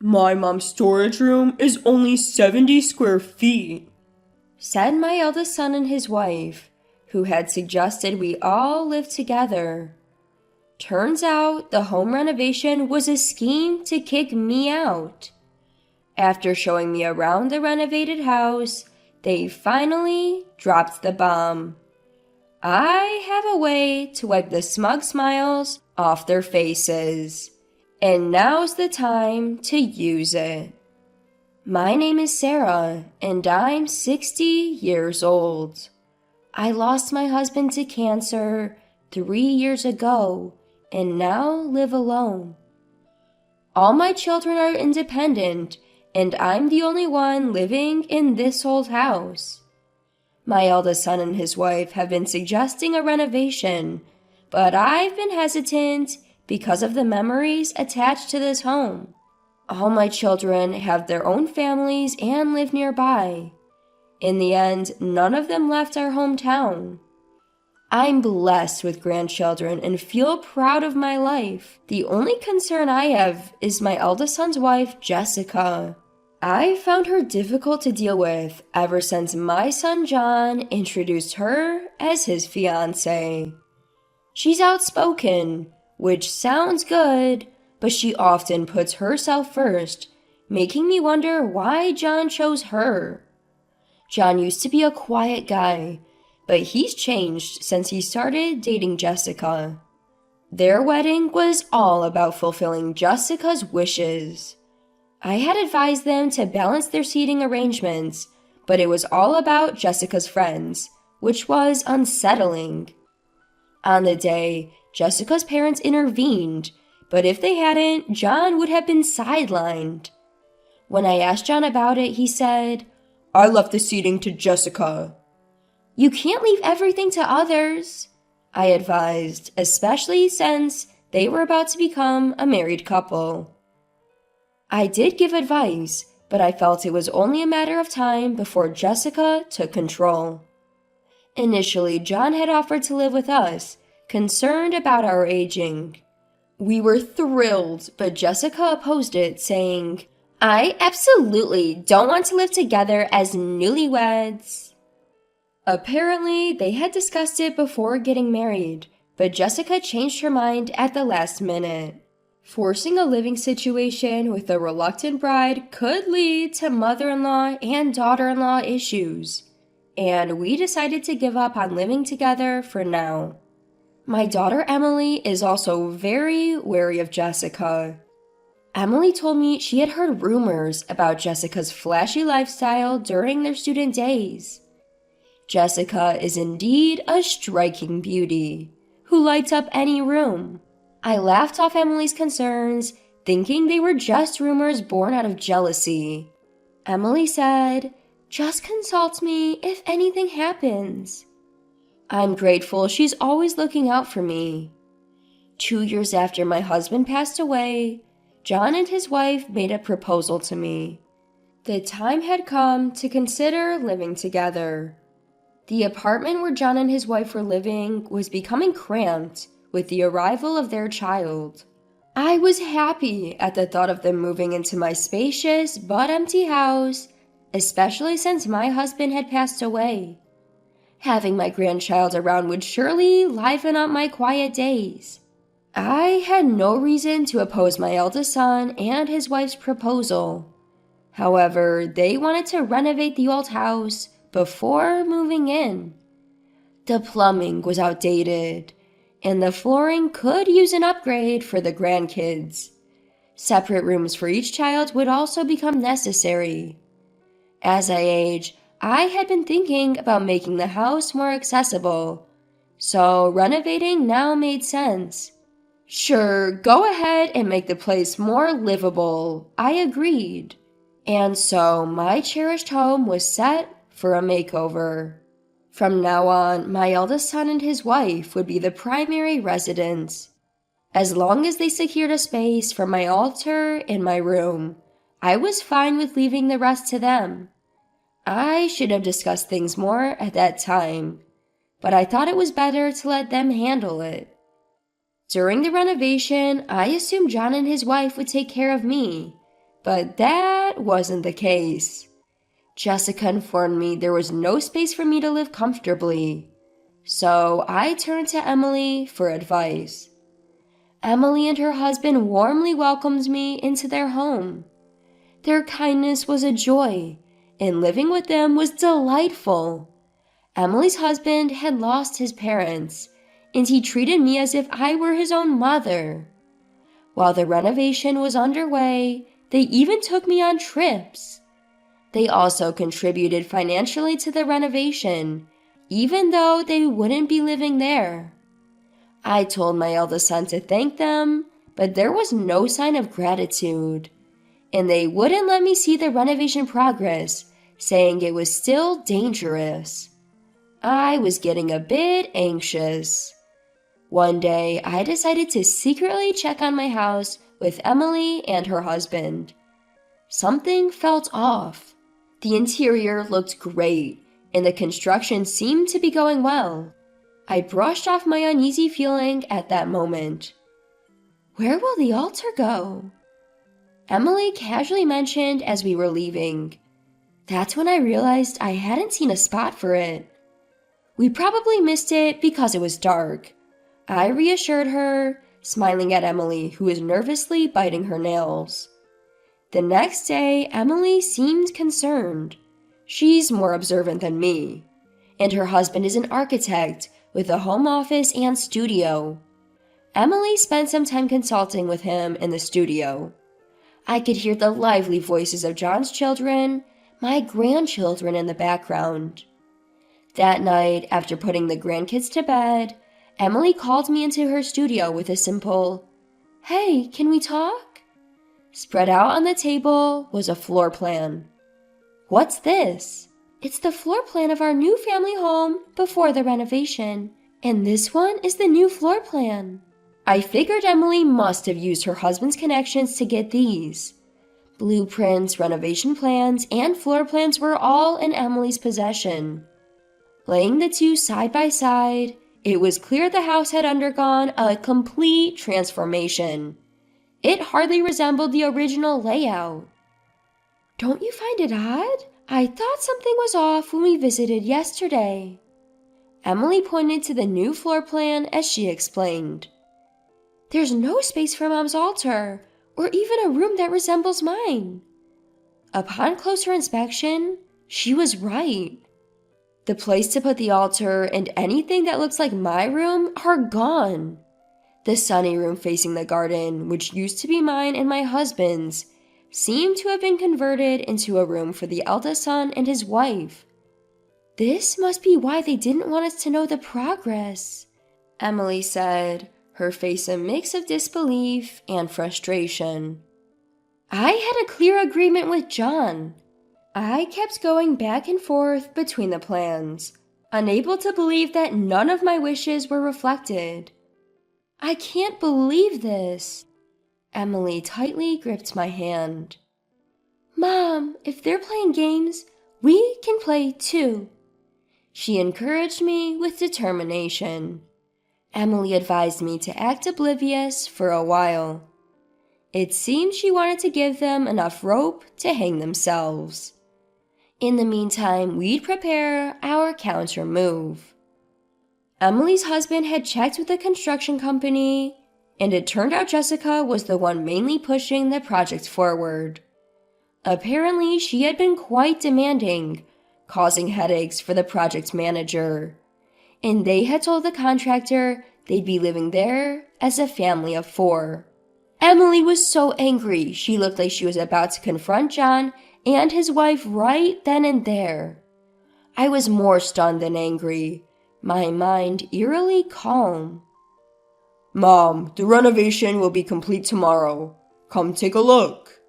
My mom's storage room is only 70 square feet, said my eldest son and his wife, who had suggested we all live together. Turns out the home renovation was a scheme to kick me out. After showing me around the renovated house, they finally dropped the bomb. I have a way to wipe the smug smiles off their faces, and now's the time to use it. My name is Sarah, and I'm 60 years old. I lost my husband to cancer 3 years ago, and now live alone. All my children are independent, and I'm the only one living in this old house. My eldest son and his wife have been suggesting a renovation, but I've been hesitant because of the memories attached to this home. All my children have their own families and live nearby. In the end, none of them left our hometown. I'm blessed with grandchildren and feel proud of my life. The only concern I have is my eldest son's wife, Jessica. I found her difficult to deal with ever since my son John introduced her as his fiancée. She's outspoken, which sounds good, but she often puts herself first, making me wonder why John chose her. John used to be a quiet guy, but he's changed since he started dating Jessica. Their wedding was all about fulfilling Jessica's wishes. I had advised them to balance their seating arrangements, but it was all about Jessica's friends, which was unsettling. On the day, Jessica's parents intervened, but if they hadn't, John would have been sidelined. When I asked John about it, he said, "I left the seating to Jessica." "You can't leave everything to others," I advised, especially since they were about to become a married couple. I did give advice, but I felt it was only a matter of time before Jessica took control. Initially, John had offered to live with us, concerned about our aging. We were thrilled, but Jessica opposed it, saying, "I absolutely don't want to live together as newlyweds." Apparently, they had discussed it before getting married, but Jessica changed her mind at the last minute. Forcing a living situation with a reluctant bride could lead to mother-in-law and daughter-in-law issues, and we decided to give up on living together for now. My daughter Emily is also very wary of Jessica. Emily told me she had heard rumors about Jessica's flashy lifestyle during their student days. Jessica is indeed a striking beauty who lights up any room. I laughed off Emily's concerns, thinking they were just rumors born out of jealousy. Emily said, "Just consult me if anything happens." I'm grateful she's always looking out for me. 2 years after my husband passed away, John and his wife made a proposal to me. The time had come to consider living together. The apartment where John and his wife were living was becoming cramped with the arrival of their child. I was happy at the thought of them moving into my spacious but empty house, especially since my husband had passed away. Having my grandchild around would surely liven up my quiet days. I had no reason to oppose my eldest son and his wife's proposal. However, they wanted to renovate the old house before moving in. The plumbing was outdated, and the flooring could use an upgrade for the grandkids. Separate rooms for each child would also become necessary. As I age, I had been thinking about making the house more accessible, so renovating now made sense. "Sure, go ahead and make the place more livable," I agreed. And so my cherished home was set for a makeover. From now on, my eldest son and his wife would be the primary residents. As long as they secured a space for my altar in my room, I was fine with leaving the rest to them. I should have discussed things more at that time, but I thought it was better to let them handle it. During the renovation, I assumed John and his wife would take care of me, But that wasn't the case. Jessica informed me there was no space for me to live comfortably. So I turned to Emily for advice. Emily and her husband warmly welcomed me into their home. Their kindness was a joy, and living with them was delightful. Emily's husband had lost his parents, and he treated me as if I were his own mother. While the renovation was underway, they even took me on trips. They also contributed financially to the renovation, even though they wouldn't be living there. I told my eldest son to thank them, but there was no sign of gratitude. And they wouldn't let me see the renovation progress, saying it was still dangerous. I was getting a bit anxious. One day, I decided to secretly check on my house with Emily and her husband. Something felt off. The interior looked great, and the construction seemed to be going well. I brushed off my uneasy feeling at that moment. "Where will the altar go?" Emily casually mentioned as we were leaving. That's when I realized I hadn't seen a spot for it. "We probably missed it because it was dark," I reassured her, smiling at Emily, who was nervously biting her nails. The next day, Emily seemed concerned. She's more observant than me, and her husband is an architect with a home office and studio. Emily spent some time consulting with him in the studio. I could hear the lively voices of John's children, my grandchildren in the background. That night, after putting the grandkids to bed, Emily called me into her studio with a simple, "Hey, can we talk?" Spread out on the table was a floor plan. "What's this?" "It's the floor plan of our new family home before the renovation, and this one is the new floor plan." I figured Emily must have used her husband's connections to get these. Blueprints, renovation plans, and floor plans were all in Emily's possession. Laying the two side by side, it was clear the house had undergone a complete transformation. It hardly resembled the original layout. "Don't you find it odd? I thought something was off when we visited yesterday." Emily pointed to the new floor plan as she explained. "There's no space for Mom's altar, or even a room that resembles mine." Upon closer inspection, she was right. The place to put the altar and anything that looks like my room are gone. The sunny room facing the garden, which used to be mine and my husband's, seemed to have been converted into a room for the eldest son and his wife. "This must be why they didn't want us to know the progress," Emily said, her face a mix of disbelief and frustration. I had a clear agreement with John. I kept going back and forth between the plans, unable to believe that none of my wishes were reflected. "I can't believe this." Emily tightly gripped my hand. "Mom, if they're playing games, we can play too." She encouraged me with determination. Emily advised me to act oblivious for a while. It seemed she wanted to give them enough rope to hang themselves. In the meantime, we'd prepare our counter move. Emily's husband had checked with the construction company, and it turned out Jessica was the one mainly pushing the project forward. Apparently, she had been quite demanding, causing headaches for the project manager, and they had told the contractor they'd be living there as a family of 4. Emily was so angry she looked like she was about to confront John and his wife right then and there. I was more stunned than angry, my mind eerily calm. "Mom, the renovation will be complete tomorrow. Come take a look."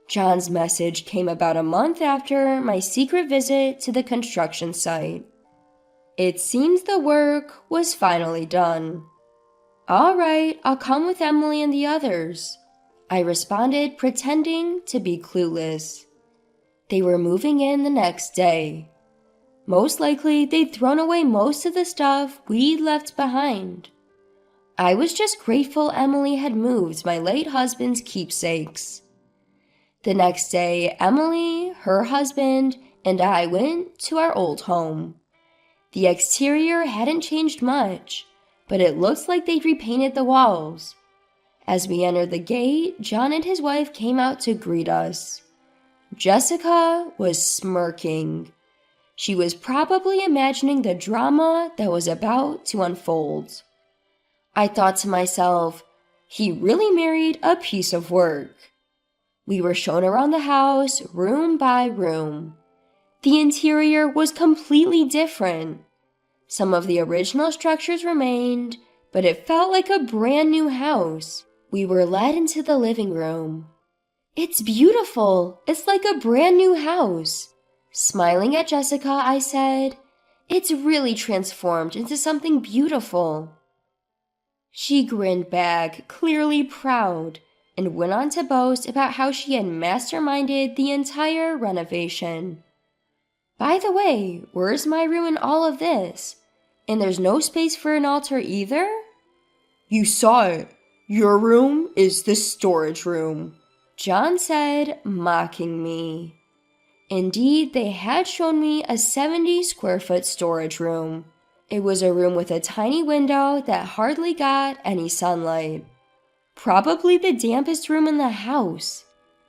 John's message came about a month after my secret visit to the construction site. It seems the work was finally done. "All right, I'll come with Emily and the others," I responded, pretending to be clueless. They were moving in the next day. Most likely, they'd thrown away most of the stuff we'd left behind. I was just grateful Emily had moved my late husband's keepsakes. The next day, Emily, her husband, and I went to our old home. The exterior hadn't changed much, but it looks like they'd repainted the walls. As we entered the gate, John and his wife came out to greet us. Jessica was smirking. She was probably imagining the drama that was about to unfold. I thought to myself, he really married a piece of work. We were shown around the house, room by room. The interior was completely different. Some of the original structures remained, but it felt like a brand new house. We were led into the living room. "It's beautiful. It's like a brand new house." Smiling at Jessica, I said, "It's really transformed into something beautiful." She grinned back, clearly proud, and went on to boast about how she had masterminded the entire renovation. "By the way, where's my room in all of this? And there's no space for an altar either?" You saw it. Your room is the storage room, John said, mocking me. Indeed, they had shown me a 70-square-foot storage room. It was a room with a tiny window that hardly got any sunlight. Probably the dampest room in the house.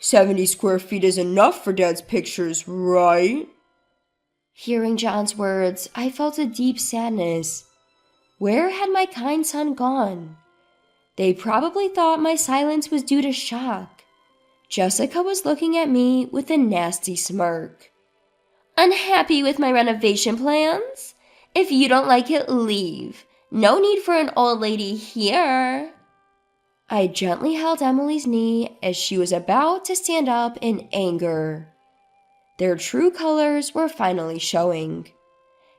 70 square feet is enough for Dad's pictures, right? Hearing John's words, I felt a deep sadness. Where had my kind son gone? They probably thought my silence was due to shock. Jessica was looking at me with a nasty smirk. "Unhappy with my renovation plans? If you don't like it, leave. No need for an old lady here." I gently held Emily's knee as she was about to stand up in anger. Their true colors were finally showing.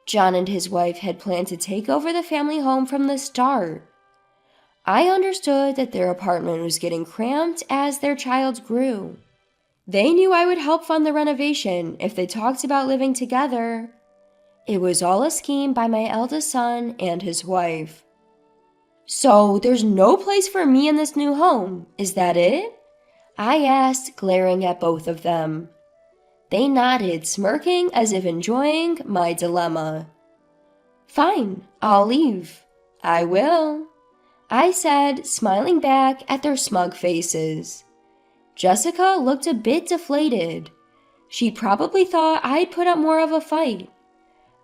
John and his wife had planned to take over the family home from the start. I understood that their apartment was getting cramped as their child grew. They knew I would help fund the renovation if they talked about living together. It was all a scheme by my eldest son and his wife. "So there's no place for me in this new home, is that it?" I asked, glaring at both of them. They nodded, smirking as if enjoying my dilemma. "Fine, I'll leave." "I will," I said, smiling back at their smug faces. Jessica looked a bit deflated. She probably thought I'd put up more of a fight.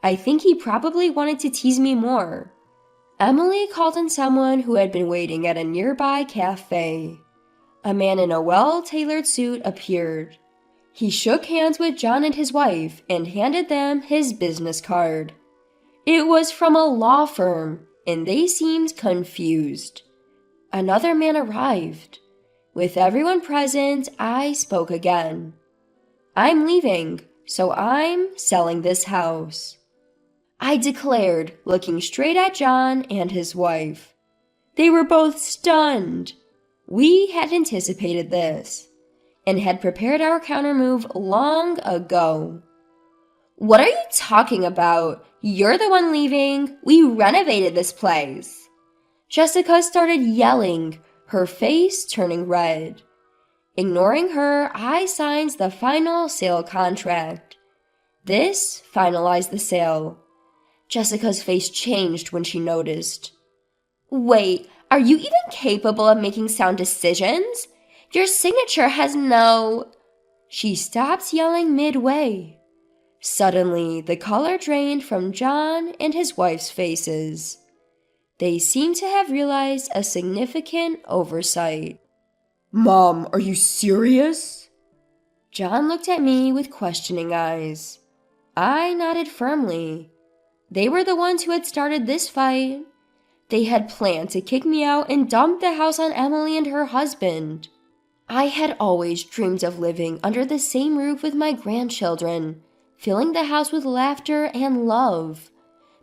I think he probably wanted to tease me more. Emily called in someone who had been waiting at a nearby cafe. A man in a well-tailored suit appeared. He shook hands with John and his wife and handed them his business card. It was from a law firm, and they seemed confused. Another man arrived. With everyone present, I spoke again. "I'm leaving, so I'm selling this house," I declared, looking straight at John and his wife. They were both stunned. We had anticipated this and had prepared our countermove long ago. "What are you talking about? You're the one leaving. We renovated this place." Jessica started yelling, her face turning red. Ignoring her, I signed the final sale contract. This finalized the sale. Jessica's face changed when she noticed. "Wait, are you even capable of making sound decisions? Your signature has no—" She stopped yelling midway. Suddenly, the color drained from John and his wife's faces. They seemed to have realized a significant oversight. Mom, are you serious? John looked at me with questioning eyes. I nodded firmly. They were the ones who had started this fight. They had planned to kick me out and dump the house on Emily and her husband. I had always dreamed of living under the same roof with my grandchildren, filling the house with laughter and love.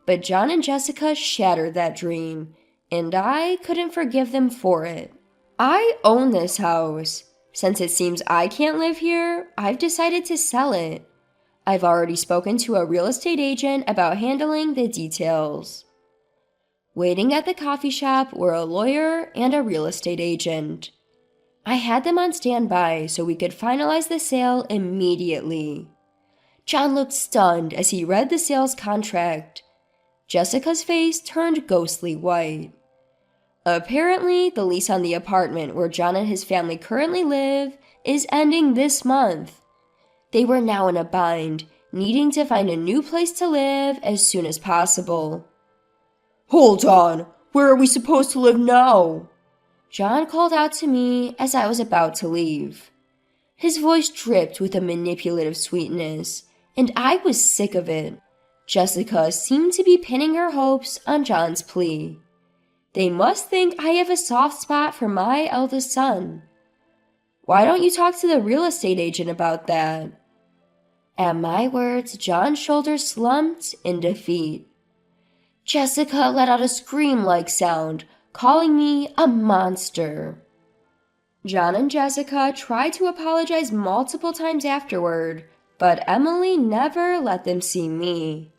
But John and Jessica shattered that dream, and I couldn't forgive them for it. I own this house. Since it seems I can't live here, I've decided to sell it. I've already spoken to a real estate agent about handling the details. Waiting at the coffee shop were a lawyer and a real estate agent. I had them on standby so we could finalize the sale immediately. John looked stunned as he read the sales contract. Jessica's face turned ghostly white. Apparently, the lease on the apartment where John and his family currently live is ending this month. They were now in a bind, needing to find a new place to live as soon as possible. Hold on, where are we supposed to live now? John called out to me as I was about to leave. His voice dripped with a manipulative sweetness, and I was sick of it. Jessica seemed to be pinning her hopes on John's plea. They must think I have a soft spot for my eldest son. Why don't you talk to the real estate agent about that? At my words, John's shoulders slumped in defeat. Jessica let out a scream-like sound, calling me a monster. John and Jessica tried to apologize multiple times afterward, but Emily never let them see me.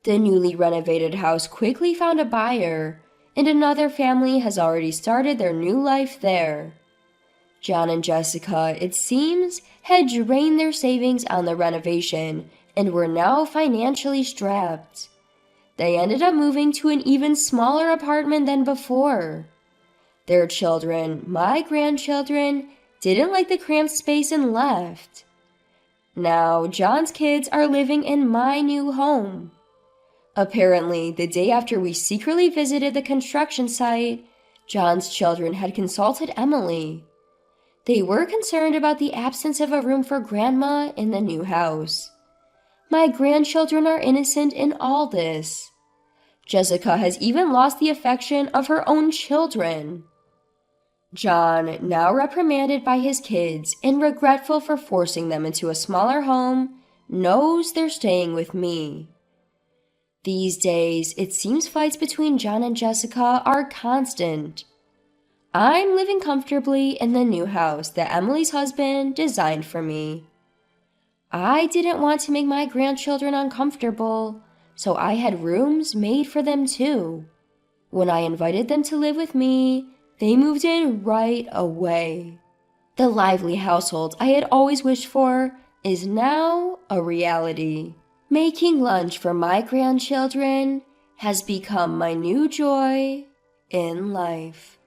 The newly renovated house quickly found a buyer, and another family has already started their new life there. John and Jessica, it seems, had drained their savings on the renovation and were now financially strapped. They ended up moving to an even smaller apartment than before. Their children, my grandchildren, didn't like the cramped space and left. Now, John's kids are living in my new home. Apparently, the day after we secretly visited the construction site, John's children had consulted Emily. They were concerned about the absence of a room for Grandma in the new house. My grandchildren are innocent in all this. Jessica has even lost the affection of her own children. John, now reprimanded by his kids and regretful for forcing them into a smaller home, knows they're staying with me. These days, it seems fights between John and Jessica are constant. I'm living comfortably in the new house that Emily's husband designed for me. I didn't want to make my grandchildren uncomfortable, so I had rooms made for them too. When I invited them to live with me, they moved in right away. The lively household I had always wished for is now a reality. Making lunch for my grandchildren has become my new joy in life.